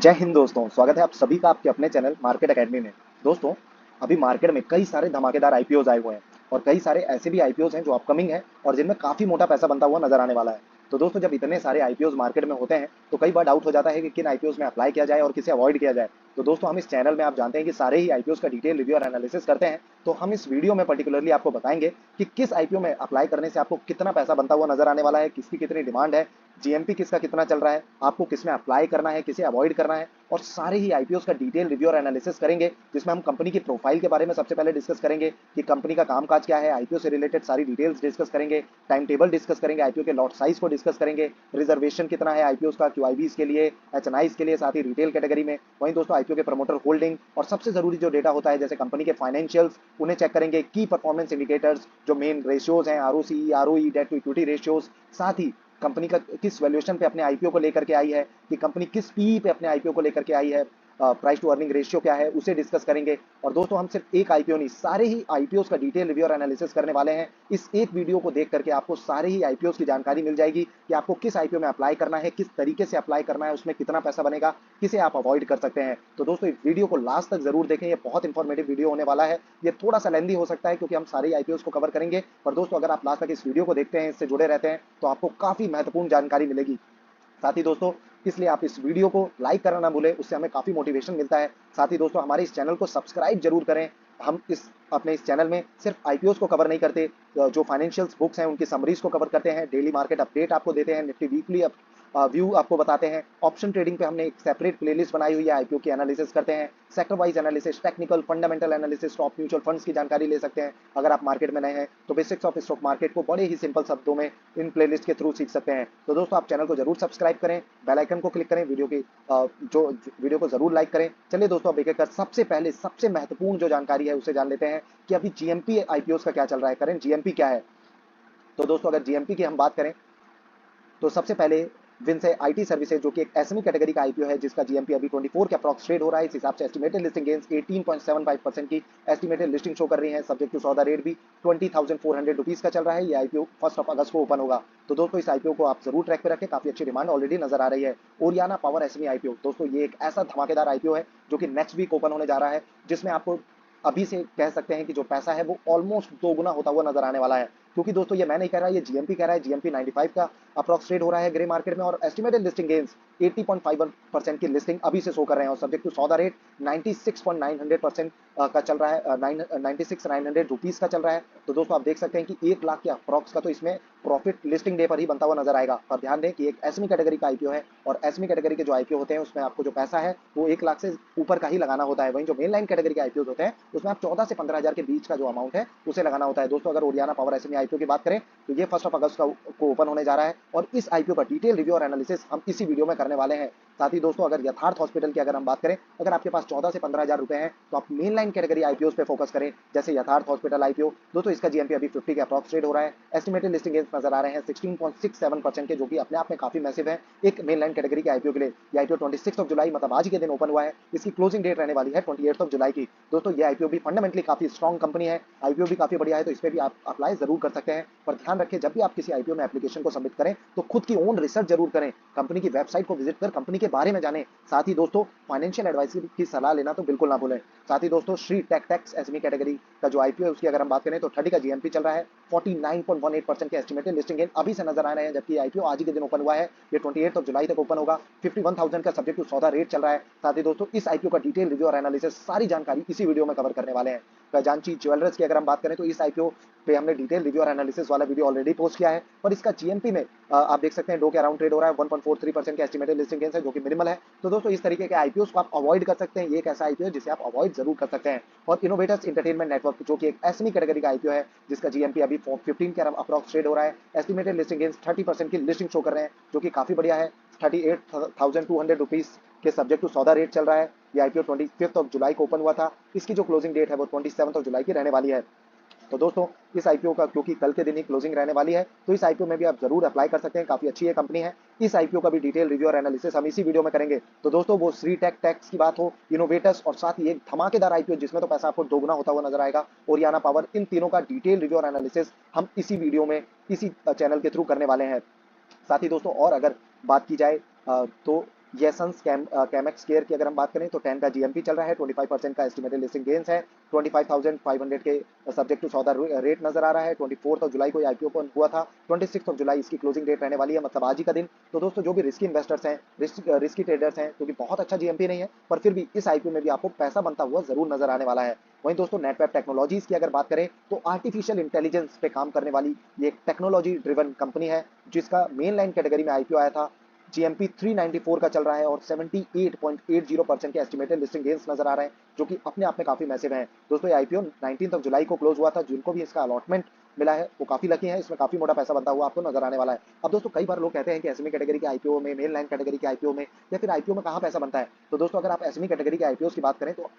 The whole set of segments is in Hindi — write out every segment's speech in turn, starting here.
जय हिंद दोस्तों, स्वागत है आप सभी का आपके अपने चैनल मार्केट एकेडमी में। दोस्तों, अभी मार्केट में कई सारे धमाकेदार आईपीओज आए हुए हैं और कई सारे ऐसे भी आईपीओज हैं जो अपकमिंग है और जिनमें काफी मोटा पैसा बनता हुआ नजर आने वाला है। तो दोस्तों, जब इतने सारे आईपीओज मार्केट में होते हैं तो कई बार डाउट हो जाता है कि किन आईपीओज में अप्लाई किया जाए और किसे अवॉइड किया जाए। तो दोस्तों, हम इस चैनल में आप जानते हैं कि सारे ही आईपीओज का डिटेल रिव्यू और एनालिसिस करते हैं। तो हम इस वीडियो में पर्टिकुलरली आपको बताएंगे कि किस आईपीओ में अप्लाई करने से आपको कितना पैसा बनता हुआ नजर आने वाला है, किसकी कितनी डिमांड है, जीएमपी किसका कितना चल रहा है, आपको किसमें अप्लाई करना है, किसे अवॉइड करना है, और सारे ही आईपीओस का डिटेल रिव्यू और एनालिसिस करेंगे, जिसमें हम कंपनी की प्रोफाइल के बारे में सबसे पहले डिस्कस करेंगे कि कंपनी का कामकाज क्या है, आईपीओ से रिलेटेड सारी डिटेल्स डिस्कस करेंगे, टाइम टेबल डिस्कस करेंगे, आईपीओ के लॉट साइज को डिस्कस करेंगे, रिजर्वेशन कितना है आईपीओस का क्यूआईबीज के लिए, एचएनआईज के लिए, साथ ही रिटेल कैटेगरी में। वहीं दोस्तों, आईपीओ के प्रमोटर होल्डिंग और सबसे जरूरी जो डेटा होता है जैसे कंपनी के फाइनेंशियल्स, उन्हें चेक करेंगे, की परफॉर्मेंस इंडिकेटर्स जो मेन रेशियोज हैं, ROC, ROE, debt to equity ratios, साथ ही कंपनी का किस वैल्यूएशन पे अपने आईपीओ को लेकर के आई है, कि कंपनी किस पी पे अपने आईपीओ को लेकर के आई है, प्राइस टू अर्निंग रेशियो क्या है, उसे डिस्कस करेंगे। और दोस्तों, हम सिर्फ एक आईपीओ नहीं, सारे ही आईपीओस का डिटेल रिव्यू और एनालिसिस करने वाले हैं। इस एक वीडियो को देख करके आपको सारे ही आईपीओस की जानकारी मिल जाएगी कि आपको किस आईपीओ में अप्लाई करना है, किस तरीके से अप्लाई करना है, उसमें कितना पैसा बनेगा, किसे आप अवॉइड कर सकते हैं। तो दोस्तों, इस वीडियो को लास्ट तक जरूर देखें, ये बहुत इंफॉर्मेटिव वीडियो होने वाला है। ये थोड़ा सा लेंदी हो सकता है क्योंकि हम सारे आईपीओस को कवर करेंगे, पर दोस्तों, अगर आप लास्ट तक इस वीडियो को देखते हैं, इससे जुड़े रहते हैं, तो आपको काफी महत्वपूर्ण जानकारी मिलेगी। साथ ही दोस्तों, इसलिए आप इस वीडियो को लाइक करना ना भूलें, उससे हमें काफी मोटिवेशन मिलता है। साथ ही दोस्तों, हमारे इस चैनल को सब्सक्राइब जरूर करें। हम इस चैनल में सिर्फ आईपीओस को कवर नहीं करते, जो फाइनेंशियल्स बुक्स हैं उनकी समरीज को कवर करते हैं, डेली मार्केट अपडेट आपको देते हैं, निफ्टी वीकली व्यू आपको बताते हैं। ऑप्शन ट्रेडिंग पे हमने एक सेपरेट प्लेलिस्ट बनाई हुई है, आईपीओ की एनालिसिस करते हैं, sector wise analysis, technical fundamental analysis, top mutual funds की जानकारी ले सकते हैं। अगर आप मार्केट में नए हैं तो बेसिक्स ऑफ स्टॉक मार्केट को बड़े ही सिंपल शब्दों में इन प्लेलिस्ट के थ्रू सीख सकते हैं। तो दोस्तों, आप चैनल को जरूर सब्सक्राइब करें, बेल आइकन को क्लिक करें, जो वीडियो को जरूर लाइक करें। चलिए दोस्तों, अब एक एक कर सबसे पहले सबसे महत्वपूर्ण जो जानकारी है उसे जान लेते हैं कि अभी जीएमपी आईपीओस का क्या चल रहा है, करेंट जीएमपी क्या है। तो दोस्तों, अगर जीएमपी की हम बात करें तो सबसे पहले विंसे आईटी सर्विसेज, जो कि एक एसएमई कैटेगरी का आईपीओ है, जिसका जीएमपी अभी 24 के अप्रॉक्स ट्रेड हो रहा है। इस हिसाब से एस्टिमेटेड लिस्टिंग गेन्स 18.75% की एस्टिमेटेड लिस्टिंग शो कर रही है। सब्जेक्ट टू सौदा रेट भी 20,400 रुपीज का चल रहा है। ये आईपीओ 1 अगस्त को ओपन होगा। तो दोस्तों, इस आईपीओ को आप जरूर ट्रैक पे रखें, काफी अच्छी डिमांड ऑलरेडी नजर आ रही है। ओरियाना पावर एसएमई आईपीओ, दोस्तों ये एक ऐसा धमाकेदार आईपीओ है जो कि नेक्स्ट वीक ओपन होने जा रहा है, जिसमें आपको अभी से कह सकते हैं कि जो पैसा है वो ऑलमोस्ट दोगुना होता हुआ नजर आने वाला है। क्योंकि दोस्तों, ये मैं नहीं कह रहा, ये जीएमपी कह रहा है। जीएमपी 95 का अप्रॉक्स ट्रेड हो रहा है ग्रे मार्केट में और एस्टिमेटेड लिस्टिंग गेन्स 80.51% की लिस्टिंग अभी से शो कर रहे हैं और सब्जेक्ट टू सौदा रेट 96.900% का चल रहा है, 96,900 रुपीज का चल रहा है। तो दोस्तों, आप देख सकते हैं कि 1 लाख के अप्रॉक्स का तो इसमें प्रॉफिट लिस्टिंग डे पर ही बनता हुआ नजर आएगा। पर ध्यान दें कि एक एसमी कैटेगरी का आईपीओ है और एसमी कैटेगरी के जो आईपीओ होते हैं उसमें आपको जो पैसा है वो 1 लाख से ऊपर का ही लगाना होता है। वहीं जो मेन लाइन कैटेगरी के आईपीओ होते हैं उसमें आप 14 से 15,000 के बीच का जो अमाउंट है उसे लगाना होता है। दोस्तों, अगर ओरियाना पावर एसएमई आईपीओ की बात करें तो ये 1 अगस्त को ओपन होने जा रहा है और इस आईपीओ का डिटेल रिव्यू और एनालिसिस हम इसी वीडियो में करने वाले हैं। साथ ही दोस्तों, अगर यथार्थ हॉस्पिटल की अगर हम बात करें, अगर आपके पास 14 से 15,000 रुपए हैं तो आप मेन लाइन कैटेगरी आईपीओ पे फोकस करें, जैसे यथार्थ हॉस्पिटल आईपीओ। दोस्तों, इसका जीएमपी अभी 50 के अप्रॉक्स ट्रेड हो रहा है। एस्टिमेटेड लिस्टिंग गेन्स नजर आ रहे हैं 16.67% के, जो कि अपने आप में काफी मैसिव है एक मेन लाइन कैटेगरी के आईपीओ के लिए। ये आईपीओ 26 जुलाई मतलब आज के दिन ओपन हुआ है। इसकी क्लोजिंग डेट रहने वाली है 28 जुलाई की। दोस्तों, ये आईपीओ भी फंडामेंटली काफी स्ट्रॉन्ग कंपनी है, आईपीओ भी काफी बढ़िया है, तो इस पे भी आप अप्लाई जरूर कर सकते हैं। पर ध्यान रखें, जब भी आप किसी आईपीओ में एप्लीकेशन को सबमिट करें तो खुद की ओन रिसर्च जरूर करें, कंपनी की वेबसाइट को विजिट कर कंपनी के बारे में जानें। साथ ही दोस्तों, फाइनेंशियल एडवाइजर की सलाह लेना तो बिल्कुल ना भूलें। साथ ही दोस्तों, श्री टेक्स एसएमई कैटेगरी का जो आईपीओ है उसकी अगर हम बात करें तो 30 का जीएमपी चल रहा है, 49.18% के एस्टिमेटेड लिस्टिंग गेन अभी से नजर आ रहे हैं, जबकि आईपीओ आज ही के दिन ओपन हुआ है। ये 28 जुलाई तक ओपन होगा। 51,000 का सब्जेक्ट टू सौदा रेट चल रहा है। साथ ही दोस्तों, इस आईपीओ का डिटेल रिव्यू और एनालिसिस सारी जानकारी इसी वीडियो में कवर करने वाले हैं। खजांची ज्वेलर्स की अगर हम बात करें तो इस आईपीओ पे हमने डिटेल रिव्यू और एनालिसिस वाला वीडियो ऑलरेडी पोस्ट किया है, पर इसका जीएमपी में आप देख सकते हैं डो के अराउंड ट्रेड हो रहा है। 1.43% के एस्टिमेटेड लिस्टिंग गेन्स है, जो कि मिनिमल है। तो दोस्तों, इस तरीके के आईपीओ को आप अवॉइड कर सकते हैं। ये एक ऐसा आईपीओ है जिसे आप अवॉइड जरूर कर सकते हैं। और इनोवेटर्स एंटरटेनमेंट नेटवर्क, जो कि एक एसएमई कैटेगरी का आईपीओ है, जिसका जीएमपी अभी 15 के अप्रॉक्स ट्रेड हो रहा है। एस्टिमेटेड लिस्टिंग गेन्स 30% की लिस्टिंग शो कर रहे हैं, जो कि काफी बढ़िया है। 38,200 रुपीज के सब्जेक्ट टू सौदा रेट चल रहा है। ये आईपीओ 25 जुलाई को ओपन हुआ था। इसकी जो क्लोजिंग डेट है वो 27 जुलाई की रहने वाली है। तो दोस्तों, इस आईपीओ का क्योंकि कल के दिन ही क्लोजिंग रहने वाली है, तो इस आईपीओ में भी आप जरूर अप्लाई कर सकते हैं, काफी अच्छी है कंपनी है। इस आईपीओ का भी डिटेल रिव्यू और एनालिसिस हम इसी वीडियो में करेंगे। तो दोस्तों, वो श्री टैक्स की बात हो, इनोवेटर्स और साथ ही एक धमाकेदार आईपीओ जिसमें तो पैसा आपको दोगुना होता हुआ नजर आएगा, ओरियाना पावर, इन तीनों का डिटेल रिव्यू और एनालिसिस हम इसी वीडियो में इसी चैनल के थ्रू करने वाले हैं। साथ ही दोस्तों, और अगर बात की जाए तो येसंस कैमेक्स केयर की अगर हम बात करें तो 10 का जीएमपी चल रहा है, 25% का एस्टिमेटेड लिस्टिंग गेन्स है, 25,500 के सब्जेक्ट टू सौदा रेट नजर आ रहा है। 24 जुलाई को आईपीओ ओपन हुआ था, 26 जुलाई इसकी क्लोजिंग डेट रहने वाली है, मतलब आज ही का दिन। तो दोस्तों जो भी रिस्की इन्वेस्टर्स हैं, रिस्की ट्रेडर्स हैं, क्योंकि बहुत अच्छा जीएमपी नहीं है पर फिर भी इस आईपीओ में भी आपको पैसा बनता हुआ जरूर नजर आने वाला है। वहीं दोस्तों नेटवेब टेक्नोलॉजीज की अगर बात करें तो आर्टिफिशियल इंटेलिजेंस पे काम करने वाली ये एक टेक्नोलॉजी ड्रिवन कंपनी है, जिसका मेन लाइन कैटेगरी में आईपीओ आया था। जीएमपी 394 का चल रहा है और 78.80% के एस्टिमेटेड लिस्टिंग गेन्स नजर आ रहे हैं, जो कि अपने आप में काफी मैसिव है। दोस्तों ये आईपीओ 19 जुलाई को क्लोज हुआ था, जिनको भी इसका अलॉटमेंट मिला है वो काफी लकी है, इसमें काफी मोटा पैसा बनता हुआ आपको नजर आने वाला है। अब दोस्तों कई बार लोग कहते हैं कि एसएमई कैटेगरी के आईपीओ में, मेन लाइन कैटेगरी के आईपीओ में या फिर आईपीओ में कहाँ पैसा बनता है। तो दोस्तों अगर आप एसएमई कैटेगरी के आईपीओ की बात करें तो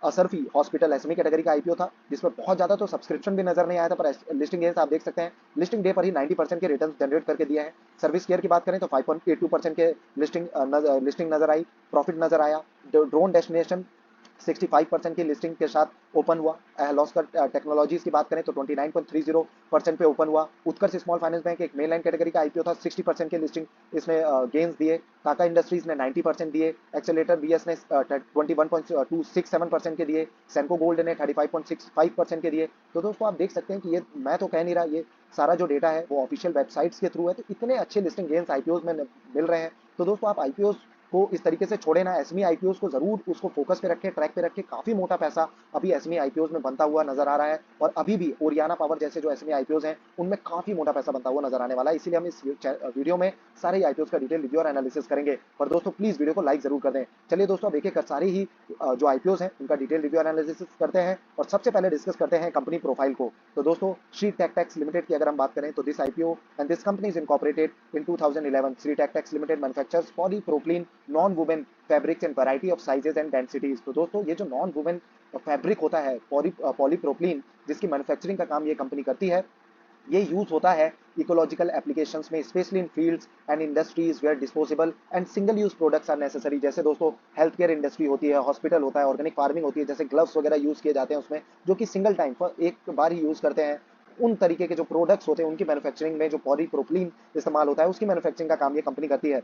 असरफी हॉस्पिटल एसएमई कैटेगरी का आईपीओ था, जिसमें बहुत ज्यादा तो सब्सक्रिप्शन भी नजर नहीं आया था, पर लिस्टिंग गेन्स आप देख सकते हैं लिस्टिंग डे पर ही 90% के रिटर्न जनरेट करके दिया है। सर्विस केयर की बात करें तो 5.82% के लिस्टिंग नजर आई, प्रॉफिट नजर आया। ड्रोन डेस्टिनेशन 65% की लिस्टिंग के साथ ओपन हुआ। लॉस्कर टेक्नोलॉजीज की बात करें तो 29.30% पे ओपन हुआ। उत्कर्ष स्मॉल फाइनेंस बैंक एक मेन लाइन कैटेगरी का आईपीओ था, 60% की लिस्टिंग इसने गेन्स दिए। टाटा इंडस्ट्रीज ने 90% दिए, एक्सेलेटर बीएस ने 21.267% के दिए, सेंको गोल्ड ने 35.65% के दिए। तो दोस्तों आप देख सकते हैं कि ये मैं तो कह नहीं रहा, ये सारा जो डेटा है वो ऑफिशियल वेबसाइट्स के थ्रू है, तो इतने अच्छे लिस्टिंग गेन्स आईपीओ में मिल रहे हैं। तो दोस्तों आप आईपीओ को इस तरीके से छोड़े ना, एसएमई आईपीओस को जरूर उसको फोकस पे रखें, ट्रैक पे रखें। काफी मोटा पैसा अभी एसएमई आईपीओस में बनता हुआ नजर आ रहा है, और अभी भी ओरियाना पावर जैसे जो एसएमई आईपीओस हैं उनमें काफी मोटा पैसा बनता हुआ नजर आने वाला है। इसीलिए हम इस वीडियो में सारे आईपीओस का डिटेल रिव्यू और एनालिसिस करेंगे। पर दोस्तों प्लीज वीडियो को लाइक जरूर कर दें। चलिए दोस्तों अब एक एक कर सारे ही जो आईपीओस हैं उनका डिटेल रिव्यू एनालिसिस करते हैं, और सबसे पहले डिस्कस करते हैं कंपनी प्रोफाइल को। तो दोस्तों श्री टेक्टेक्स लिमिटेड की अगर हम बात करें तो this IPO and this company is incorporated in 2011। Shri Techtex limited manufactures polypropylene non woven fabrics and variety of sizes and densities. तो दोस्तों ये जो नॉन वुमेन फैब्रिक होता है पॉलीप्रोपिलीन, जिसकी मैन्युफैक्चरिंग का काम ये कंपनी करती है, ये यूज होता है इकोलॉजिकल एप्लीकेशंस में, specially in fields and industries where disposable and single use products are necessary. जैसे दोस्तों हेल्थ केयर इंडस्ट्री होती है, हॉस्पिटल होता है, ऑर्गेनिक फार्मिंग होती है, जैसे ग्लव्स वगैरह यूज किए जाते हैं उसमें, जो कि सिंगल टाइम पर एक बार ही यूज करते हैं। उन तरीके के जो प्रोडक्ट्स होते हैं उनकी मैन्युफैक्चरिंग में जो पॉलीप्रोपिलीन इस्तेमाल होता है उसकी मैन्युफैक्चरिंग का काम ये कंपनी करती है।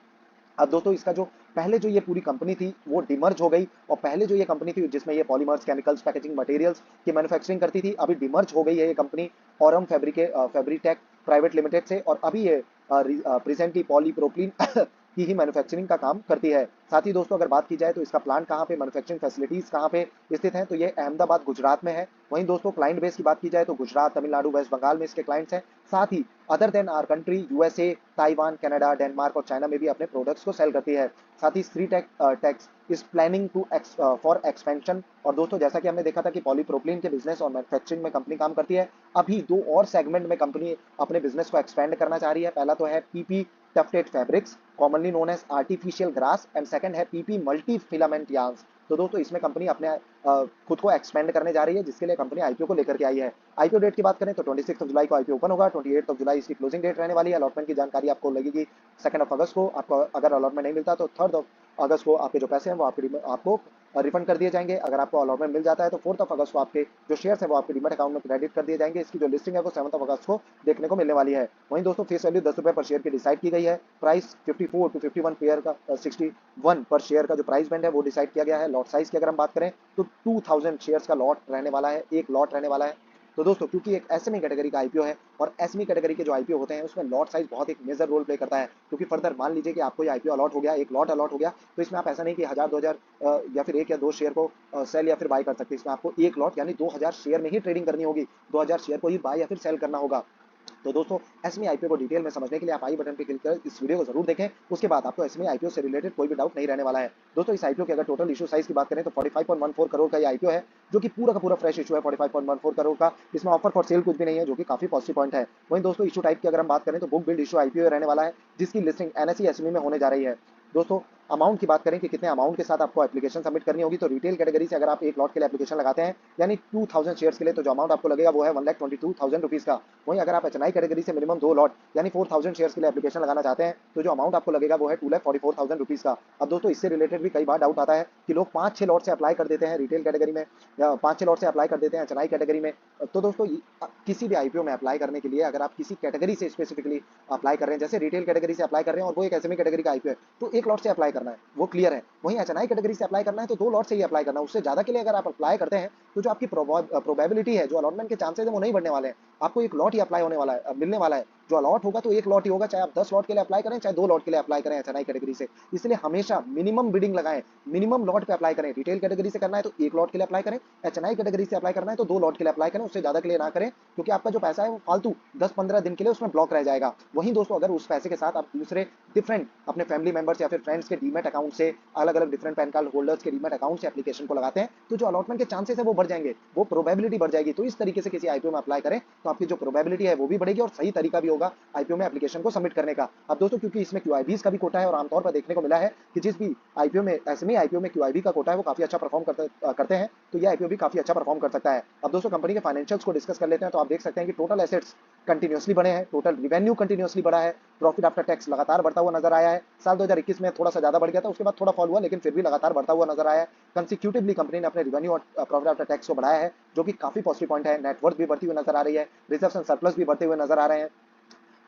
अब दोस्तों इसका जो पहले जो ये पूरी कंपनी थी वो डिमर्ज हो गई, और पहले जो ये कंपनी थी जिसमें ये पॉलीमर्स, केमिकल्स, पैकेजिंग मटेरियल्स की मैन्युफैक्चरिंग करती थी, अभी डिमर्ज हो गई है ये कंपनी ऑरम फैब्रिटेक प्राइवेट लिमिटेड से, और अभी ये प्रेजेंटली पॉलीप्रोपिलीन की ही मैन्युफैक्चरिंग का काम करती है। साथ ही दोस्तों अगर बात की जाए तो इसका प्लांट कहाँ पे, मैन्युफैक्चरिंग फैसिलिटीज कहाँ पे स्थित हैं, तो ये अहमदाबाद गुजरात में है। वहीं दोस्तों क्लाइंट बेस की बात की जाए तो गुजरात, तमिलनाडु, वेस्ट बंगाल में इसके क्लाइंट्स हैं। साथ ही other than our country USA, Taiwan, Canada, Denmark और चाइना में भी अपने प्रोडक्ट्स को सेल करती है। साथ ही Shri Tex is planning to for expansion. और दोस्तों जैसा कि हमने देखा था कि पॉलीप्रोपिलीन के बिजनेस और मैन्युफैक्चरिंग में कंपनी काम करती है, अभी दो और सेगमेंट में कंपनी अपने बिजनेस को एक्सपेंड करना चाह रही है। पहला तो है PP tufted fabrics commonly known as artificial grass, and second है पीपी मल्टी फिलामेंट यार्न्स। तो दोस्तों इसमें कंपनी अपने खुद को एक्सपेंड करने जा रही है, जिसके लिए कंपनी आईपीओ को लेकर के आई है। आईपीओ डेट की बात करें तो 26 जुलाई को आईपीओ ओपन होगा, 28 जुलाई इसकी क्लोजिंग डेट रहने वाली है। अलॉटमेंट की जानकारी आपको लगेगी 2 अगस्त को। आपको अगर अलॉटमेंट नहीं मिलता तो 3 अगस्त को आपके जो पैसे हैं वो आपको रिफंड कर दिए जाएंगे। अगर आपको अलॉटमेंट मिल जाता है तो 4 अगस्त को आपके जो शेयर्स हैं वो आपके डीमैट अकाउंट में क्रेडिट कर दिए जाएंगे। इसकी जो लिस्टिंग है वो 7 अगस्त को देखने को मिलने वाली है। वहीं दोस्तों फेस वैल्यू 10 रुपये पर शेयर की डिसाइड की गई है। प्राइस 54 टू 51 पेयर का 61 पर शेयर का जो प्राइस बैंड है वो डिसाइड किया गया है। लॉट साइज की अगर हम बात करें तो 2000 शेयर्स का लॉट रहने वाला है, एक लॉट रहने वाला है। तो दोस्तों क्योंकि एक एसएमई कैटेगरी का आईपीओ है, और एसएमई कैटेगरी के जो आईपीओ होते हैं उसमें लॉट साइज बहुत एक मेजर रोल प्ले करता है, क्योंकि फर्दर मान लीजिए कि आपको ये आईपीओ अलॉट हो गया, एक लॉट अलॉट हो गया, तो इसमें आप ऐसा नहीं कि 1000-2000 या फिर 1 या 2 शेयर को सेल या फिर बाय कर सकते हैं। इसमें आपको एक लॉट यानी 2000 शेयर में ही ट्रेडिंग करनी होगी, 2000 शेयर को ही बाय या फिर सेल करना होगा। तो दोस्तों एसएमई आईपीओ को डिटेल में समझने के लिए आप आई बटन पे क्लिक कर इस वीडियो को जरूर देखें, उसके बाद आपको एसएमई आईपीओ से रिलेटेड कोई भी डाउट नहीं रहने वाला है। दोस्तों इस आईपीओ की अगर टोटल इशू साइज की बात करें तो 45.14 करोड़ का ये आईपीओ है, जो कि पूरा का पूरा फ्रेश इशू है 45.14 करोड़ का। इसमें ऑफर फॉर सेल कुछ भी नहीं है, जो कि काफी पॉजिटिव पॉइंट है। वहीं दोस्तों इशू टाइप की अगर हम बात करें तो बुक बिल्ड इशू आईपीओ रहने वाला है, जिसकी लिस्टिंग एनएसई एसएमई में होने जा रही है। दोस्तों अमाउंट की बात करें कि कितने अमाउंट के साथ आपको एप्लीकेशन सबमिट करनी होगी, तो रिटेल कैटेगरी से अगर आप एक लॉट के लिए एप्लीकेशन लगाते हैं यानी 2000 शेयर्स के लिए, तो जो अमाउंट आपको लगेगा वो है 1,22,000 रुपीज का। वहीं अगर आप एचएनआई कैटेगरी से मिनिमम 2 लॉट यानी 4000 शेयर्स के लिए एप्लीकेशन लगाना चाहते हैं, तो जो अमाउंट आपको लगेगा वो है 2,44,000 रुपीज का। अब दोस्तों इससे रिलेटेड भी कई बार डाउट आता है कि लोग 5-6 लॉट से अप्लाई कर देते हैं रिटेल कैटेगरी में, या 5-6 लॉट से अप्लाई कर देते हैं एचएनआई कैटेगरी में। तो दोस्तों किसी भी आईपीओ में अप्लाई करने के लिए अगर आप किसी कैटेगरी से स्पेसिफिकली अप्लाई कर रहे हैं, जैसे रिटेल कैटेगरी से अप्लाई कर रहे हैं और वो एक एसएमई कैटेगरी का आईपीओ है, तो एक लॉट से अप्लाई करना है, वो क्लियर है। वहीं एचएनआई कैटेगरी से अप्लाई करना है तो 2 लॉट से ही अप्लाई करना है, उससे ज़्यादा के लिए अगर आप अप्लाई करते हैं तो जो आपकी प्रोबेबिलिटी है, जो अलॉटमेंट के चांसेस है वो नहीं बढ़ने वाले हैं। आपको एक लॉट ही अप्लाई होने वाला है, मिलने वाला है। जो अलॉट होगा तो एक लॉट ही होगा, चाहे आप 10 लॉट के लिए अप्लाई करें, चाहे 2 लॉट के लिए अप्लाई करें एचएनआई कैटेगरी से। इसलिए हमेशा मिनिमम बिडिंग लगाएं, मिनिमम लॉट पे अप्लाई करें। रिटेल कैटेगरी से करना है तो 1 लॉट के लिए अप्लाई करें, एचएनआई कैटेगरी से अप्लाई करना है तो 2 लॉट के लिए अप्लाई करें, उससे ज़्यादा के लिए ना करें, क्योंकि आपका जो पैसा है वो फालतू 10-15 दिन के लिए उसमें ब्लॉक रह जाएगा। वहीं दोस्तों अगर उस पैसे के साथ आप दूसरे डिफरेंट अपने फैमिली मेंबर्स या फिर फ्रेंड्स के डीमैट अकाउंट से, अलग अलग डिफरेंट पैन कार्ड होल्डर्स के डीमैट अकाउंट से एप्लीकेशन को लगाते हैं तो जो अलॉटमेंट के चांसेस है वो बढ़ जाएंगे, वो प्रोबेबिलिटी बढ़ जाएगी। तो इस तरीके से किसी आईपीओ में अप्लाई करें तो आपकी जो प्रोबेबिलिटी है वो भी बढ़ेगी और सही तरीका भी होगा आईपीओ में एप्लीकेशन को सबमिट करने का। अब दोस्तों क्योंकि इसमें क्यूआईबीज का भी कोटा है और आमतौर पर देखने को मिला है कि जिस भी आईपीओ में, एसएमई आईपीओ में क्यूआईबी का कोटा है वो काफी अच्छा परफॉर्म करते हैं, तो ये आईपीओ भी काफी अच्छा परफॉर्म कर सकता है। अब दोस्तों कंपनी के फाइनेंशियल्स को डिस्कस कर लेते हैं तो आप देख सकते हैं कि टोटल एसेट्स कंटिन्यूअसली बढ़े हैं, टोटल रिवेन्यू कंटिन्यूअसली बढ़ा है, प्रॉफिट आफ्टर टैक्स लगातार बढ़ता हुआ नजर आया है। साल 2021 में थोड़ा सा ज्यादा बढ़ गया था, उसके बाद थोड़ा फॉल हुआ, लेकिन फिर भी लगातार बढ़ता हुआ नजर आया है। कंसिक्यूटिवली कंपनी ने अपने रिवेन्यू और प्रॉफिट आफ्टर टैक्स को बढ़ाया है, जो कि काफी पॉजिटिव पॉइंट है। नेटवर्थ भी बढ़ती हुई नजर आ रही है, रिजर्व्स एंड सरप्लस भी बढ़ते हुए नजर आ रहे हैं।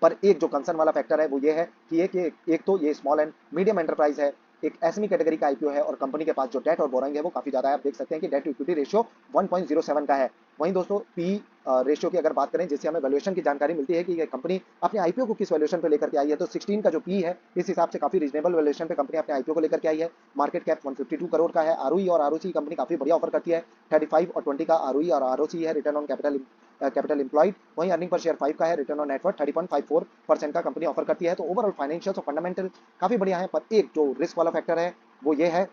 पर एक जो कंसर्न वाला फैक्टर है वो ये है कि एक तो ये स्मॉल एंड मीडियम एंटरप्राइज है, एक एसएमई कैटेगरी का आईपीओ है और कंपनी के पास जो डेट और बोरोइंग है वो काफी ज्यादा है। आप देख सकते हैं कि डेट टू इक्विटी रेशियो 1.07 का है। वहीं दोस्तों पी रेशियो की अगर बात करें, जिससे हमें वैल्यूएशन की जानकारी मिलती है कि ये कंपनी अपने आईपीओ को किस वैल्यूएशन पे लेकर के आई है, तो 16 का जो पी है इस हिसाब से काफी रीजनेबल वैल्यूएशन पे कंपनी अपने आईपीओ को लेकर के आई है। मार्केट कैप 152 करोड़ का है। आरओई और आरओसी कंपनी काफी बढ़िया ऑफर करती है, 35 और 20 का आरओई और आरओसी है, रिटर्न ऑन कैपिटल एम्प्लॉयड। वहीं अर्निंग पर शेयर 5 का है, रिटर्न ऑन नेटवर्थ 30.54% का कंपनी ऑफर करती है। तो ओवरऑल फाइनेंशियल और फंडामेंटल काफी बढ़िया है। पर एक जो रिस्क वाला फैक्टर है वो ये है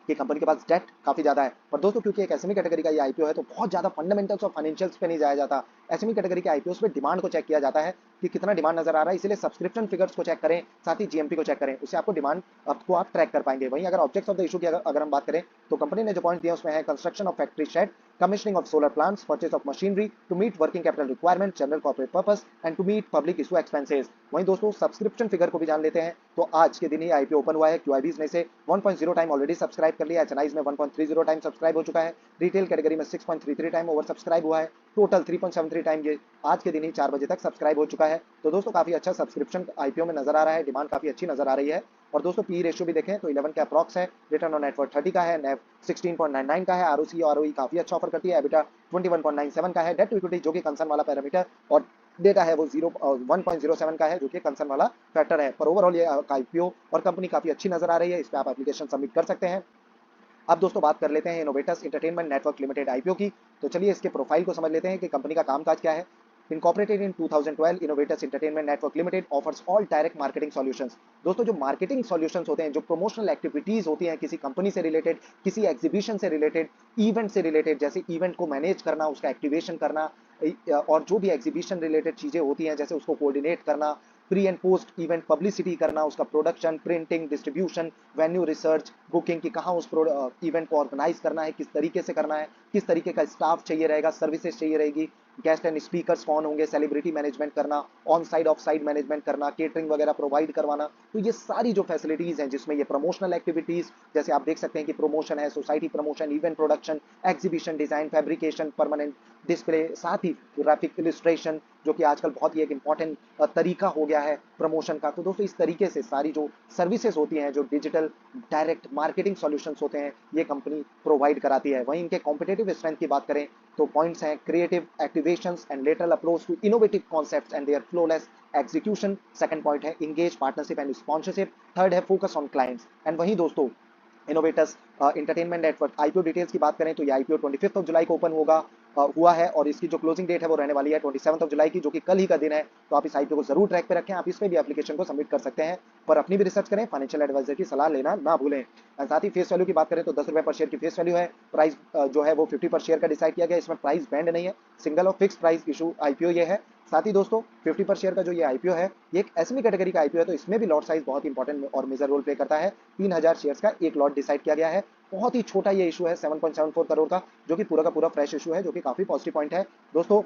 कि कंपनी के पास डेट काफी ज्यादा है। पर दोस्तों क्योंकि एक एसएमई कैटेगरी का ये आईपीओ है तो बहुत ज्यादा फंडामेंटल्स और फाइनेंशियल्स पे नहीं जाया जाता। एसएमई कैटेगरी के आईपीओ पे डिमांड को चेक किया जाता है कि कितना डिमांड नजर आ रहा है, इसलिए सब्सक्रिप्शन फिगर्स को चेक करें, साथ ही जीएमपी को चेक करें, उससे आपको डिमांड आपको आप ट्रैक कर पाएंगे। वहीं अगर ऑब्जेक्ट्स ऑफ द इशू की अगर हम बात करें तो कंपनी ने जो पॉइंट दिया उसमें है construction of factory shed, commissioning of solar plants, purchase of machinery to meet working capital requirement, general corporate purpose and to meet public issue expenses. वहीं दोस्तों सब्सक्रिप्शन फिगर को भी जान लेते हैं तो आज के दिन ही आईपीओ ओपन हुआ है। क्यूआईबीज ने से 1.0 टाइम ऑलरेडी सब्सक्राइब कर लिया, एचएनआईज में 1.30 टाइम सब्सक्राइब हो चुका है, रिटेल कैटेगरी में 6.33 टाइम ओवर सब्सक्राइब हुआ है, टोटल 3.73 टाइम ये आज के दिन ही 4 बजे तक सब्सक्राइब हो चुका है। तो दोस्तों काफी अच्छा सब्सक्रिप्शन आईपीओ में नजर आ रहा है, डिमांड काफी अच्छी नजर आ रही है। और दोस्तों पी रेशियो भी देखें तो 11 का अप्रॉक्स है, रिटर्न ऑन नेटवर्थ 30 का है, नेव 16.99 का है, आरओसी और आरओई काफी अच्छा ऑफर करती है, एबिटा 21.97 का है, डेट टू इक्विटी जो कि कंसर्न वाला पैरामीटर और डेटा है वो 1.07 का है, जो कि कंसर्न वाला फैक्टर है। पर ओवरऑल ये आईपीओ और कंपनी काफी अच्छी नजर आ रही है, इस पे आप एप्लीकेशन सबमिट कर सकते हैं। अब दोस्तों बात कर लेते हैं इनोवेटस एंटरटेनमेंट नेटवर्क लिमिटेड आईपीओ की। तो चलिए इसके प्रोफाइल को समझ लेते हैं कि कंपनी का कामकाज क्या है। Incorporated in 2012, Innovators Entertainment Network Limited offers all direct marketing solutions। दोस्तों जो मार्केटिंग सॉल्यूशंस होते हैं, जो प्रोमोशनल एक्टिविटीज होती हैं किसी कंपनी से रिलेटेड, किसी एग्जीबिशन से रिलेटेड, इवेंट से रिलेटेड, जैसे इवेंट को मैनेज करना, उसका एक्टिवेशन करना, और जो भी एग्जीबिशन रिलेटेड चीजें होती हैं जैसे उसको कोऑर्डिनेट करना, pre and post event publicity करना, उसका production, printing, distribution, venue research, booking की कहाँ उस इवेंट को ऑर्गेनाइज करना है, किस तरीके से करना है, किस तरीके का स्टाफ चाहिए रहेगा, सर्विसेज चाहिए रहेगी, गेस्ट एंड स्पीकर्स कौन होंगे, सेलिब्रिटी मैनेजमेंट करना, on side of side management करना, केटरिंग वगैरह प्रोवाइड करवाना। तो ये सारी जो फैसिलिटीज हैं जिसमें ये प्रमोशनल एक्टिविटीज, जैसे आप देख सकते हैं कि प्रमोशन है, society promotion, event production, exhibition design, fabrication, permanent display, साथ ही ग्राफिक इलिस्ट्रेशन, जो कि आजकल बहुत ही एक इंपॉर्टेंट तरीका हो गया है प्रमोशन का। तो दोस्तों इस तरीके से सारी जो सर्विसेज होती हैं, जो डिजिटल डायरेक्ट मार्केटिंग सॉल्यूशंस होते हैं, ये कंपनी प्रोवाइड कराती है। वहीं इनके कॉम्पिटेटिव स्ट्रेंथ की बात करें तो पॉइंट्स हैं creative activations and lateral approach to innovative concepts and their flawless execution. Second point है engage partnership and sponsorship. Third है फोकस ऑन क्लाइंट्स। एंड वहीं दोस्तों Innovators Entertainment Network IPO details की बात करें तो ये आईपीओ 25 जुलाई को ओपन हुआ है और इसकी जो क्लोजिंग डेट है वो रहने वाली है 27 जुलाई की, जो कि कल ही का दिन है। तो आप इस आईपीओ को जरूर ट्रैक पे रखें, आप इस पे भी एप्लीकेशन को सबमिट कर सकते हैं, पर अपनी भी रिसर्च करें, फाइनेंशियल एडवाइजर की सलाह लेना ना भूलें। और साथ ही फेस वैल्यू की बात करें तो 10 रुपए पर शेयर की फेस वैल्यू है। प्राइस जो है वो 50 पर शेयर का डिसाइड किया गया, इसमें प्राइस बैंड नहीं है, सिंगल और फिक्स प्राइस इशू आईपीओ ये है। साथ ही दोस्तों 50 पर शेयर का जो ये आईपीओ है ये एक एसएमई कैटेगरी का आईपीओ है, तो इसमें भी लॉट साइज बहुत इंपॉर्टेंट और मेजर रोल प्ले करता है। 3000 शेयर्स का एक लॉट डिसाइड किया गया है। बहुत ही छोटा ये इशू है 7.74 करोड़ का, जो कि पूरा का पूरा फ्रेश इशू है, जो कि काफी पॉजिटिव पॉइंट है। दोस्तों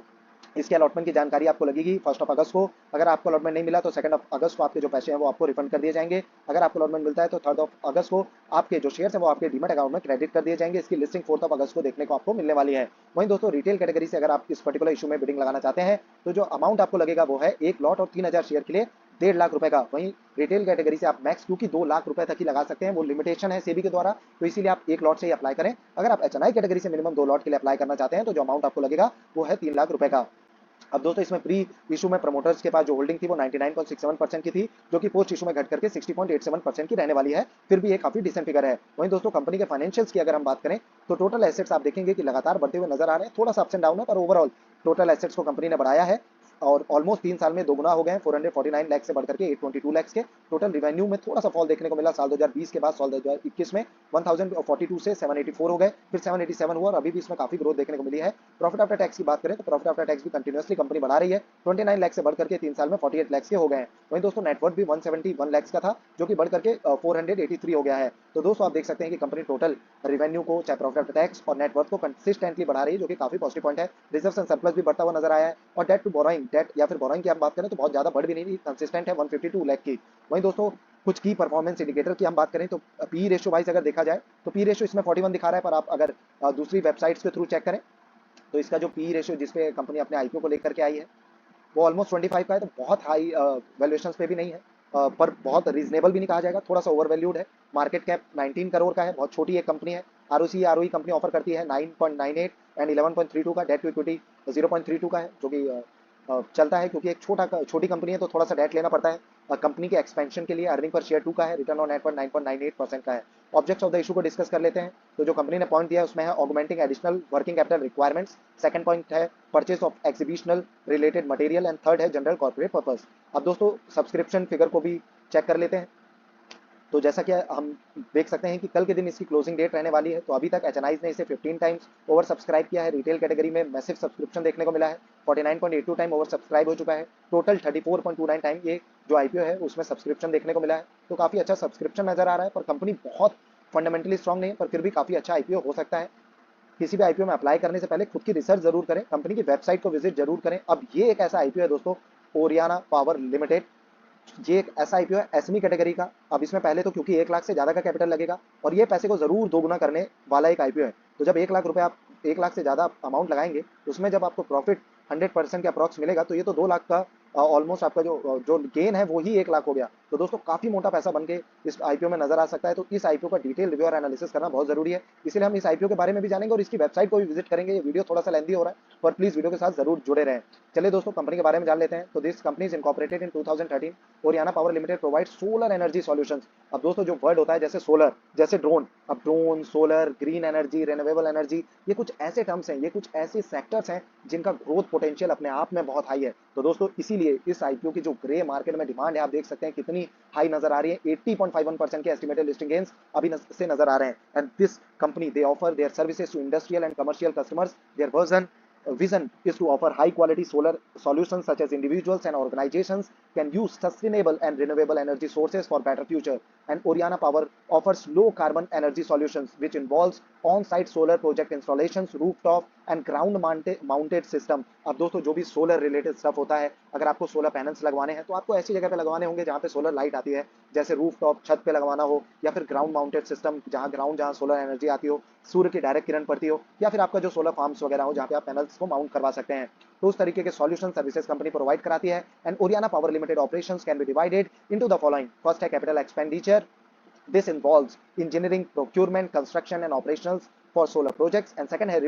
इसके अलॉटमेंट की जानकारी आपको लगेगी 1 अगस्त को। अगर आपको अलॉटमेंट नहीं मिला तो 2 अगस्त को आपके जो पैसे हैं वो आपको रिफंड कर दिए जाएंगे। अगर आपको अलॉटमेंट मिलता है तो 3 अगस्त को आपके जो शेयर्स हैं वो आपके डीमैट अकाउंट में क्रेडिट कर दिए जाएंगे। इसकी लिस्टिंग 4 अगस्त को देखने को आपको मिलने वाली है। वहीं दोस्तों रिटेल कैटेगरी से अगर आप इस पर्टिकुलर इशू में बिडिंग लगाना चाहते हैं तो जो अमाउंट आपको लगेगा वो है 1 लॉट और 3000 शेयर के लिए 1.5 लाख रुपए का। वहीं रिटेल कैटेगरी से आप मैक्स क्योंकि 2 लाख रुपए तक ही लगा सकते हैं, वो लिमिटेशन है सेबी के द्वारा, तो इसीलिए आप एक लॉट से ही अप्लाई करें। अगर आप एचएनआई कैटेगरी से मिनिमम 2 लॉट के लिए अप्लाई करना चाहते हैं तो जो अमाउंट आपको लगेगा वो है 3 लाख रुपए का। अब दोस्तों इसमें प्री इशू में प्रमोटर्स के पास जो होल्डिंग थी वो 99.67% की थी, जो कि पोस्ट इशू में घट करके 60.87% की रहने वाली है। फिर भी ये काफी डिसेंट फिगर है। वहीं दोस्तों कंपनी के फाइनेंशियल्स की अगर हम बात करें तो टोटल एसेट्स आप देखेंगे कि लगातार बढ़ते हुए नजर आ रहे हैं, थोड़ा सा अप्स एंड डाउन है, पर ओवरऑल टोटल एसेट्स को कंपनी ने बढ़ाया है और ऑलमोस्ट 3 साल में दोगुना हो गए हैं, 449 लाख से बढ़कर के 822 लाख के। टोटल रिवेन्यू में थोड़ा सा फॉल देखने को मिला साल 2020 के बाद, साल 2021 में 1042 से 784 हो गए, फिर 787 हुआ और अभी भी इसमें काफी ग्रोथ देखने को मिली है। प्रॉफिट आफ्टर टैक्स की बात करें तो प्रॉफिट आफ्टर टैक्स भी कंटिन्यूअसली कंपनी बढ़ा रही है, 29 लाख से बढ़ करके 3 साल में 48 लाख के हो गए हैं। वहीं दोस्तों नेटवर्थ भी 171 लाख का था, जो कि बढ़ करके 483 हो गया है। तो दोस्तों आप देख सकते हैं कि कंपनी टोटल रिवेन्यू को, चाहे प्रॉफिट आफ्टर टैक्स और नेटवर्थ को कंसिस्टेंटली बढ़ा रही है, जो कि काफी पॉजिटिव पॉइंट है। रिजर्व्स एंड सरप्लस भी बढ़ता हुआ नजर आया है और डेट टू बोरोइंग, डेट या फिर बोरोइंग की हम बात करें तो बहुत ज्यादा बढ़ भी नहीं रही, कंसिस्टेंट है 152 लाख की। वहीं दोस्तों कुछ की परफॉर्मेंस इंडिकेटर की हम बात करें तो पी रेशियो वाइज अगर देखा जाए तो पी रेशियो इसमें 41 दिखा रहा है, पर आप अगर दूसरी वेबसाइट्स के थ्रू चेक करें तो इसका जो पी रेशियो जिसपे कंपनी अपने आईपीओ को लेकर के आई है वो ऑलमोस्ट 25 का है, तो बहुत हाई वैल्यूएशन पे भी नहीं है, पर बहुत रीजनेबल भी नहीं कहा जाएगा, थोड़ा सा ओवर वैल्यूड है। मार्केट कैप 19 करोड़ का है, बहुत छोटी एक कंपनी है। आरओसी आरओई कंपनी ऑफर करती है 9.98 एंड 11.32 का, डेट टू इक्विटी 0.32 का है, जो कि चलता है क्योंकि एक छोटी कंपनी है तो थोड़ा सा डेट लेना पड़ता है। कंपनी के एक्सपेंशन के लिए अर्निंग पर शेयर 2 का है, रिटर्न ऑन नेट पर 9.98% का है। ऑब्जेक्ट्स ऑफ द इशू को डिस्कस कर लेते हैं। तो जो कंपनी ने पॉइंट दिया है उसमें है augmenting additional working capital requirements, second point है purchase of exhibitional related material and third है जनरल कॉर्पोरेट पर्पस। अब दोस्तों सब्सक्रिप्शन फिगर को भी चेक कर लेते हैं। तो जैसा कि हम देख सकते हैं कि कल के दिन इसकी क्लोजिंग डेट रहने वाली है, तो अभी तक एचएनआईज ने इसे 15 टाइम्स ओवर सब्सक्राइब किया है। रिटेल कैटेगरी में मैसिव सब्सक्रिप्शन देखने को मिला है, 49.82 टाइम ओवर सब्सक्राइब हो चुका है। टोटल 34.29 टाइम ये जो आईपीओ है उसमें सब्सक्रिप्शन देखने को मिला है, तो काफी अच्छा सब्सक्रिप्शन नजर आ रहा है। पर कंपनी बहुत फंडामेंटली स्ट्रॉन्ग नहीं है, पर फिर भी काफी अच्छा आईपीओ हो सकता है। किसी भी आईपीओ में अप्लाई करने से पहले खुद की रिसर्च जरूर करें, कंपनी की वेबसाइट को विजिट जरूर करें। अब ये एक ऐसा आईपीओ है दोस्तों, ओरियाना पावर लिमिटेड, ये एक ऐसा आईपीओ है एसएमई कैटेगरी का। अब इसमें पहले तो क्योंकि 1 लाख से ज्यादा का कैपिटल लगेगा और ये पैसे को जरूर दोगुना करने वाला एक आईपीओ है। तो जब 1 लाख रुपए आप 1 लाख से ज्यादा अमाउंट लगाएंगे तो उसमें जब आपको प्रॉफिट 100% के अप्रॉक्स मिलेगा तो ये तो 2 लाख का ऑलमोस्ट आपका जो गेन है वो ही 1 लाख हो गया। तो दोस्तों काफी मोटा पैसा बन के इस आईपीओ में नजर आ सकता है। तो इस आईपीओ का डिटेल रिव्यू और एनालिसिस करना बहुत जरूरी है, इसलिए हम इस आईपीओ के बारे में भी जानेंगे और इसकी वेबसाइट को भी विजिट करेंगे। ये वीडियो थोड़ा सा लेंदी हो रहा है, पर प्लीज वीडियो के साथ जरूर जुड़े रहें। चलिए दोस्तों कंपनी के बारे में जान लेते हैं। तो this company is incorporated in 2013। Oriana power limited provide solar energy solutions. अब दोस्तों जो वर्ड होता है जैसे सोलर, जैसे ड्रोन, अब drone, solar, green energy, renewable energy, ये कुछ ऐसे टर्म्स हैं, ये कुछ ऐसे सेक्टर्स हैं जिनका ग्रोथ पोटेंशियल अपने आप में बहुत हाई है। तो दोस्तों इसीलिए इस आईपीओ की जो ग्रे मार्केट में डिमांड है आप देख सकते हैं कितनी हाई नजर आ रही है। 80.51% के एस्टिमेटेड लिस्टिंग गेन्स अभी से नजर आ रहे हैं। And this company they offer their services to industrial and commercial customers. Their vision is to offer high quality solar solutions such as individuals and organizations can use sustainable and renewable energy sources for better future. And Oriana Power offers low carbon energy solutions which involves on site solar project installations, rooftop and ground mounted system. अब दोस्तों जो भी सोलर रिलेटेड स्टफ होता है, अगर आपको सोलर पैनल्स लगवाने हैं तो आपको ऐसी जगह पे लगवाने होंगे जहां पे सोलर लाइट आती है, जैसे रूफ टॉप छत पे लगवाना हो, या फिर ग्राउंड माउंटेड सिस्टम जहां सोलर एनर्जी आती हो, सूर्य की डायरेक्ट किरण पड़ती हो, या फिर आपका जो सोलर फार्म्स वगैरह हो जहां पे आप पैनल्स को माउंट करवा सकते हैं। तो उस तरीके के सॉल्यूशन सर्विसेज कंपनी प्रोवाइड कराती है। And Oriana power limited operations can be divided into the following. First है capital expenditure. This involves engineering, procurement, construction, and operations for solar projects. And second, है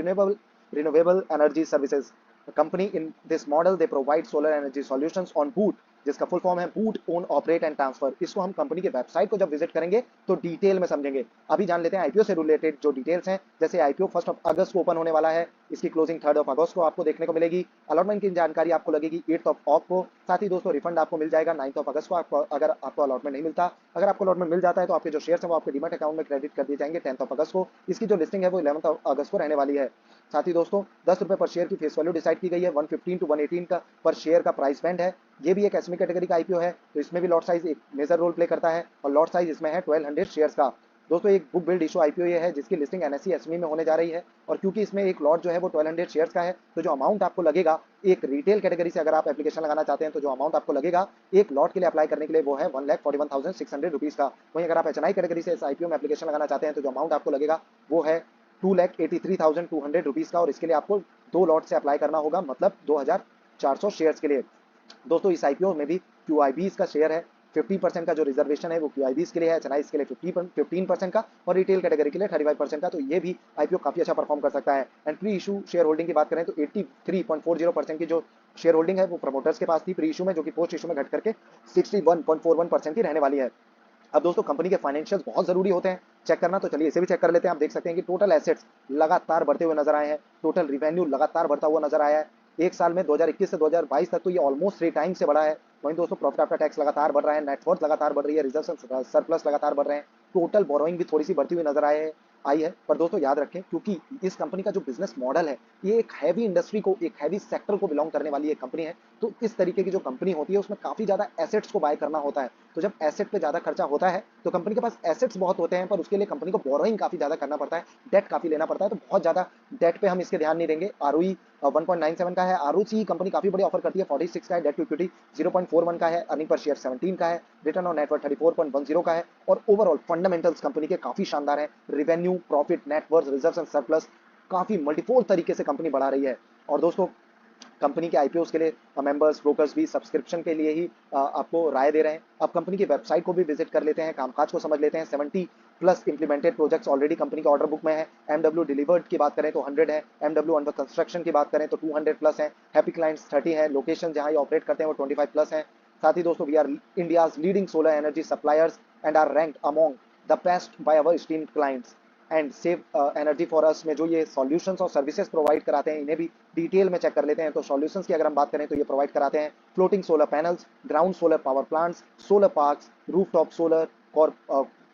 renewable energy services. The company in this model they provide solar energy solutions on boot, जिसका फुल फॉर्म है boot own operate and transfer. इसको हम कंपनी के वेबसाइट को जब विजिट करेंगे तो डिटेल में समझेंगे। अभी जान लेते हैं आईपीओ से रिलेटेड जो डिटेल्स हैं। जैसे आईपीओ 1 अगस्त को ओपन होने वाला है, इसकी क्लोजिंग 3 अगस्त को आपको देखने को मिलेगी। अलॉटमेंट की जानकारी आपको लगेगी 8 ऑफ को। साथ ही दोस्तों रिफंड आपको मिल जाएगा 9 अगस्त को। आपको अगर आपको अलॉटमेंट नहीं मिलता, अगर आपको अलॉटमेंट मिल जाता है तो आपके जो शेयर्स हैं वो आपके डीमैट अकाउंट में क्रेडिट कर दिए जाएंगे 10 अगस्त को। इसकी जो लिस्टिंग है वो 11 अगस्त को रहने वाली है। साथ ही दोस्तों 10 रुपए पर शेयर की फेस वैल्यू डिसाइड की गई है, 115 टू 118 का पर शेयर का प्राइस बैंड है। ये भी एक एसमी कैटेगरी का आईपीओ है, तो इसमें भी लॉट साइज एक मेजर रोल प्ले करता है और लॉट साइज इसमें है 1200 शेयर्स का। दोस्तों एक बुक बिल्ड इशू आईपीओ ये है जिसकी लिस्टिंग एनएससी एसमी में होने जा रही है, और क्योंकि इसमें एक लॉट जो है वो 1200 शेयर्स का है, तो जो अमाउंट आपको लगेगा एक रिटेल कैटेगरी से अगर आप एप्लीकेशन लगाना चाहते हैं तो जो अमाउंट आपको लगेगा एक लॉट के लिए अप्लाई करने के लिए वो है 1,41,600 रुपीज का। वहीं अगर आप एचएनआई कैटेगरी से इस आईपीओ में एप्लीकेशन लगाना चाहते हैं तो जो अमाउंट आपको लगेगा वो है 2,83,200 रुपीज का, और इसके लिए आपको 2 लॉट से अप्लाई करना होगा, मतलब 2,400 शेयर्स के लिए। दोस्तों इस आईपीओ में भी क्यूआईबीज का शेयर है। 50% का जो रिजर्वेशन है वो क्यूआईबीज के लिए है, एचएनआईज के लिए 15% का और रिटेल कैटेगरी के लिए 35% का। तो ये भी आईपीओ काफी अच्छा परफॉर्म कर सकता है। And pre issue share holding की बात करें तो 83.40% की जो शेयर होल्डिंग है वो प्रमोटर्स के पास थी प्री इशू में, जो कि पोस्ट इशू में घट करके 61.41% की रहने वाली है। अब दोस्तों कंपनी के फाइनेंशियल्स बहुत जरूरी होते हैं चेक करना, तो चलिए इसे भी चेक कर लेते हैं। आप देख सकते हैं कि टोटल एसेट्स लगातार बढ़ते हुए नजर आए हैं, टोटल रिवेन्यू लगातार बढ़ता हुआ नजर आया है। एक साल में 2021 से 2022 तक तो ये ऑलमोस्ट 3 टाइम्स से बढ़ा है। वहीं दोस्तों प्रॉफिट आफ्टर टैक्स लगातार बढ़ रहा है, नेटवर्थ लगातार बढ़ रही है, रिजर्व सरप्लस लगातार बढ़ रहे हैं, टोटल बोरोइंग भी थोड़ी सी बढ़ती हुई नजर आई है। पर दोस्तों याद रखें, क्योंकि इस कंपनी का जो बिजनेस मॉडल है ये एक हैवी इंडस्ट्री को, एक हैवी सेक्टर को बिलोंग करने वाली एक कंपनी है, तो इस तरीके की जो कंपनी होती है उसमें काफी ज्यादा एसेट्स को बाय करना होता है। तो जब एसेट पे ज्यादा खर्चा होता है तो कंपनी के पास एसेट्स बहुत होते हैं, पर उसके लिए कंपनी को बोरोइंग काफी ज्यादा करना पड़ता है, डेट काफी लेना पड़ता है। तो बहुत ज्यादा डेट पे हम इसके ध्यान नहीं देंगे। आरओई 1.97 का है, आरओसी कंपनी काफी बड़ी ऑफर करती है 46 का है, डेट टू इक्विटी 0.41 का है, अर्निंग पर शेयर 17 का है, रिटर्न ऑन नेटवर्थ 34.10 का है। और ओवरऑल फंडामेंटल्स कंपनी के काफी शानदार है, revenue, profit, net worth, reserves and surplus काफी मल्टीफोल्ड तरीके से कंपनी बढ़ा रही है। और दोस्तों कंपनी के आईपीओ के लिए मेंबर्स ब्रोकर्स भी सब्सक्रिप्शन के लिए ही आपको राय दे रहे हैं। अब कंपनी की वेबसाइट को भी विजिट कर लेते हैं, कामकाज को समझ लेते हैं। 70 plus implemented projects already company के ऑर्डर बुक में है। एमडब्ल्यू डिलीवर्ड की बात करें तो 100 है, एमडब्ल्यू अंडर कंस्ट्रक्शन की बात करें तो 200 प्लस है, हैप्पी क्लाइंट्स 30 है, लोकेशन जहां ये ऑपरेट करते हैं वो 25 प्लस है। साथ ही दोस्तों we are India's leading solar energy suppliers and are ranked among the best by our esteem clients and save energy for us में जो ये सॉल्यूशंस और सर्विसेज प्रोवाइड कराते हैं इन्हें भी डिटेल में चेक कर लेते हैं। तो सॉल्यूशंस की अगर हम बात करें तो ये प्रोवाइड कराते हैं floating solar panels, ground solar power plants, solar parks, rooftop solar,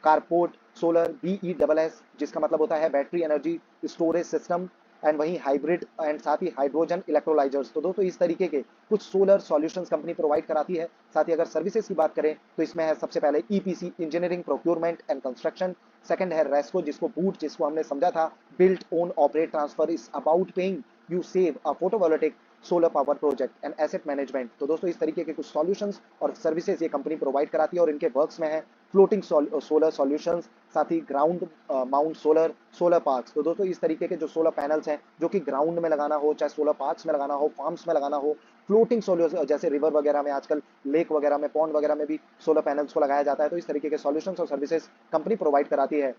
corporate solar, BESS जिसका मतलब होता है battery energy storage system, and वहीं हाइब्रिड एंड साथ ही हाइड्रोजन इलेक्ट्रोलाइजर्स। तो दोस्तों इस तरीके के कुछ सोलर सॉल्यूशंस कंपनी प्रोवाइड कराती है। साथ ही अगर सर्विसेज की बात करें तो इसमें है सबसे पहले EPC engineering procurement and construction, second है रेस्को जिसको बूट जिसको हमने समझा था built own operate transfer is about paying you save a photovoltaic solar power project and asset management. तो दोस्तों इस तरीके के कुछ सॉल्यूशंस और सर्विसेज ये कंपनी प्रोवाइड कराती है और इनके वर्क्स में है फ्लोटिंग सोलर सॉल्यूशंस, साथ ही ground mount solar, solar parks. तो दोस्तों इस तरीके के जो सोलर पैनल्स हैं जो कि ग्राउंड में लगाना हो, चाहे सोलर पार्क्स में लगाना हो, फार्म्स में लगाना हो, फ्लोटिंग सोलर जैसे रिवर वगैरह में, आजकल लेक वगैरह में, पॉन्ड वगैरह में भी सोलर पैनल्स को लगाया जाता है। तो इस तरीके के सॉल्यूशंस और सर्विसेज कंपनी प्रोवाइड कराती है।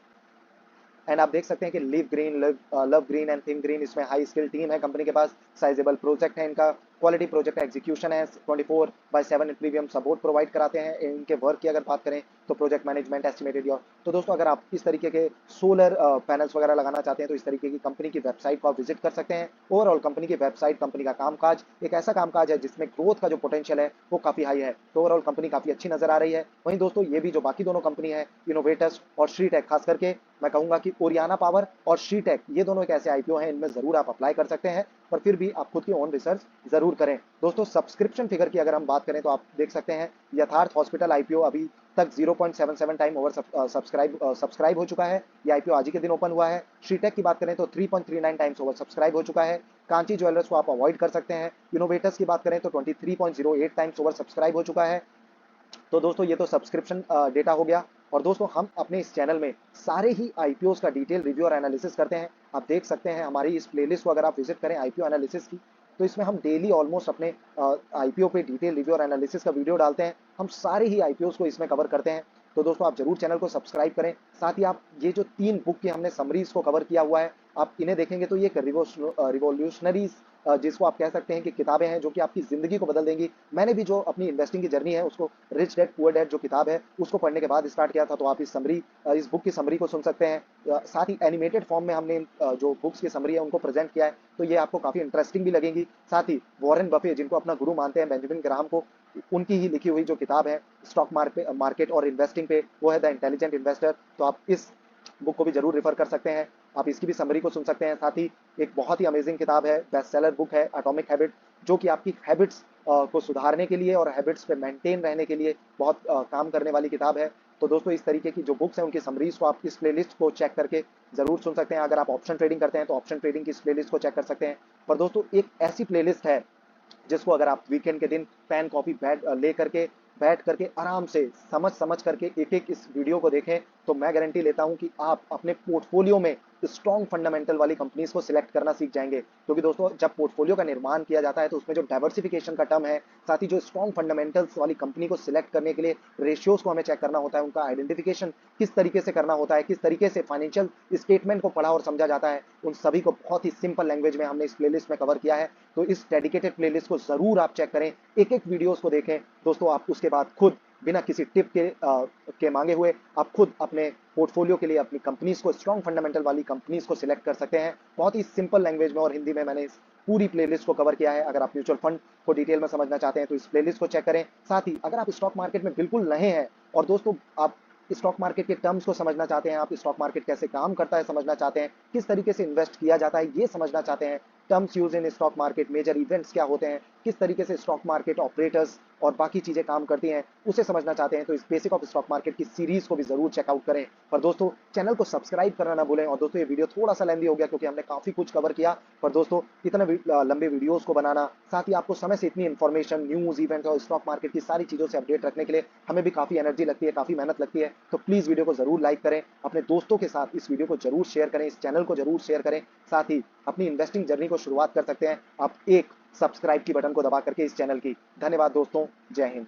एंड आप देख सकते हैं कि live green, love green and think green, इसमें हाई स्किल टीम है कंपनी के पास, साइजेबल प्रोजेक्ट है इनका, क्वालिटी प्रोजेक्ट एग्जीक्यूशन है, 24/7 प्रीमियम सपोर्ट प्रोवाइड कराते हैं। इनके वर्क की अगर बात करें तो प्रोजेक्ट मैनेजमेंट एस्टिमेटेड योर। तो दोस्तों अगर आप इस तरीके के सोलर पैनल्स वगैरह लगाना चाहते हैं तो इस तरीके की कंपनी की वेबसाइट को आप विजिट कर सकते हैं। ओवरऑल कंपनी की वेबसाइट, कंपनी का कामकाज एक ऐसा कामकाज है जिसमें ग्रोथ का जो पोटेंशियल है वो काफी हाई है। तो ओवरऑल कंपनी काफी अच्छी नजर आ रही है। वहीं दोस्तों ये भी जो बाकी दोनों कंपनी है इनोवेटस और श्रीटेक, खास करके मैं कहूंगा कि ओरियाना पावर और श्रीटेक, ये दोनों एक ऐसे आईपीओ हैं इनमें जरूर आप अप्लाई कर सकते हैं, पर फिर भी आप खुद की ओन रिसर्च जरूर करें। दोस्तों सब्सक्रिप्शन फिगर की अगर हम बात करें तो आप देख सकते हैं यथार्थ हॉस्पिटल आईपीओ अभी तक 0.77 टाइम ओवर सब्सक्राइब हो चुका है। ये आईपीओ आज ही के दिन ओपन हुआ है। श्रीटेक की बात करें तो 3.39 टाइम्स ओवर सब्सक्राइब हो चुका है। कांची ज्वेलर्स को आप अवॉइड कर सकते हैं। इनोवेटर्स की बात करें तो 23.08 टाइम्स ओवर सब्सक्राइब हो चुका है। तो दोस्तों ये तो सब्सक्रिप्शन डेटा हो गया। और दोस्तों हम अपने इस चैनल में सारे ही आईपीओस का डिटेल रिव्यू और एनालिसिस करते हैं। आप देख सकते हैं हमारी इस प्लेलिस्ट को अगर आप विजिट करें आईपीओ एनालिसिस की, तो इसमें हम डेली ऑलमोस्ट अपने आईपीओ पे डिटेल रिव्यू और एनालिसिस का वीडियो डालते हैं। हम सारे ही आईपीओस को इसमें कवर करते हैं। तो दोस्तों आप जरूर चैनल को सब्सक्राइब करें। साथ ही आप ये जो 3 बुक की हमने समरीज को कवर किया हुआ है, आप इन्हें देखेंगे तो ये एक रिवोल्यूशनरीज जिसको आप कह सकते हैं कि किताबें हैं जो कि आपकी जिंदगी को बदल देंगी। मैंने भी जो अपनी इन्वेस्टिंग की जर्नी है उसको रिच डैड पुअर डैड जो किताब है उसको पढ़ने के बाद स्टार्ट किया था। तो आप इस बुक की समरी को सुन सकते हैं। साथ ही एनिमेटेड फॉर्म में हमने जो बुक्स की समरी है उनको प्रेजेंट किया है, तो ये आपको काफी इंटरेस्टिंग भी लगेगी। साथ ही वॉरेन बफे जिनको अपना गुरु मानते हैं, बेंजामिन ग्राहम को, उनकी ही लिखी हुई जो किताब है स्टॉक मार्केट और इन्वेस्टिंग पे, वो है द इंटेलिजेंट इन्वेस्टर। तो आप इस बुक को भी जरूर रेफर कर सकते हैं। आप इसकी भी समरी को सुन सकते हैं। साथ ही एक बहुत ही अमेजिंग किताब है, बेस्ट सेलर बुक है एटॉमिक हैबिट, जो कि आपकी हैबिट्स को सुधारने के लिए और हैबिट्स पे मेंटेन रहने के लिए बहुत काम करने वाली किताब है। तो दोस्तों इस तरीके की जो बुक्स हैं उनकी समरीज को आप इस प्लेलिस्ट को चेक करके जरूर सुन सकते हैं। अगर आप ऑप्शन ट्रेडिंग करते हैं तो ऑप्शन ट्रेडिंग की इस प्लेलिस्ट को चेक कर सकते हैं। पर दोस्तों एक ऐसी प्लेलिस्ट है जिसको अगर आप वीकेंड के दिन पेन कॉपी ले करके बैठ करके आराम से समझ समझ करके एक एक इस वीडियो को देखें तो मैं गारंटी लेता हूं कि आप अपने पोर्टफोलियो में स्ट्रॉन्ग फंडामेंटल वाली कंपनीज को सिलेक्ट करना सीख जाएंगे, क्योंकि दोस्तों जब पोर्टफोलियो का निर्माण किया जाता है तो उसमें जो डाइवर्सिफिकेशन का टर्म है, साथ ही जो स्ट्रॉन्ग फंडामेंटल्स वाली कंपनी को सिलेक्ट करने के लिए रेशियोज को हमें चेक करना होता है, उनका आइडेंटिफिकेशन किस तरीके से करना होता है, किस तरीके से फाइनेंशियल स्टेटमेंट को पढ़ा और समझा जाता है, उन सभी को बहुत ही सिंपल लैंग्वेज में हमने इस प्लेलिस्ट में कवर किया है। तो इस डेडिकेटेड प्लेलिस्ट को जरूर आप चेक करें, एक एक वीडियोस को देखें दोस्तों। आप उसके बाद खुद बिना किसी टिप के मांगे हुए आप खुद अपने पोर्टफोलियो के लिए अपनी कंपनीज को, स्ट्रॉन्ग फंडामेंटल वाली कंपनीज को सिलेक्ट कर सकते हैं। बहुत ही सिंपल लैंग्वेज में और हिंदी में मैंने इस पूरी प्लेलिस्ट को कवर किया है। अगर आप म्यूचुअल फंड को डिटेल में समझना चाहते हैं तो इस प्लेलिस्ट को चेक करें। साथ ही अगर आप स्टॉक मार्केट में बिल्कुल नए हैं और दोस्तों आप स्टॉक मार्केट के टर्म्स को समझना चाहते हैं, आप स्टॉक मार्केट कैसे काम करता है समझना चाहते हैं, किस तरीके से इन्वेस्ट किया जाता है ये समझना चाहते हैं, terms use in stock market, major events क्या होते हैं, किस तरीके से स्टॉक मार्केट ऑपरेटर्स और बाकी चीजें काम करती हैं, उसे समझना चाहते हैं, तो इस बेसिक ऑफ स्टॉक मार्केट की सीरीज को भी जरूर चेकआउट करें। पर दोस्तों चैनल को सब्सक्राइब करना ना भूलें। और दोस्तों ये वीडियो थोड़ा सा लेंदी हो गया क्योंकि हमने काफी कुछ कवर किया, पर दोस्तों इतने लंबे वीडियोस को बनाना, साथ ही आपको समय से इतनी इन्फॉर्मेशन, न्यूज, इवेंट और स्टॉक मार्केट की सारी चीजों से अपडेट रखने के लिए हमें भी काफी एनर्जी लगती है, काफी मेहनत लगती है। तो प्लीज वीडियो को जरूर लाइक करें, अपने दोस्तों के साथ इस वीडियो को जरूर शेयर करें, इस चैनल को जरूर शेयर करें। साथ ही अपनी इन्वेस्टिंग जर्नी को शुरुआत कर सकते हैं आप एक सब्सक्राइब की बटन को दबा करके इस चैनल की। धन्यवाद दोस्तों, जय हिंद।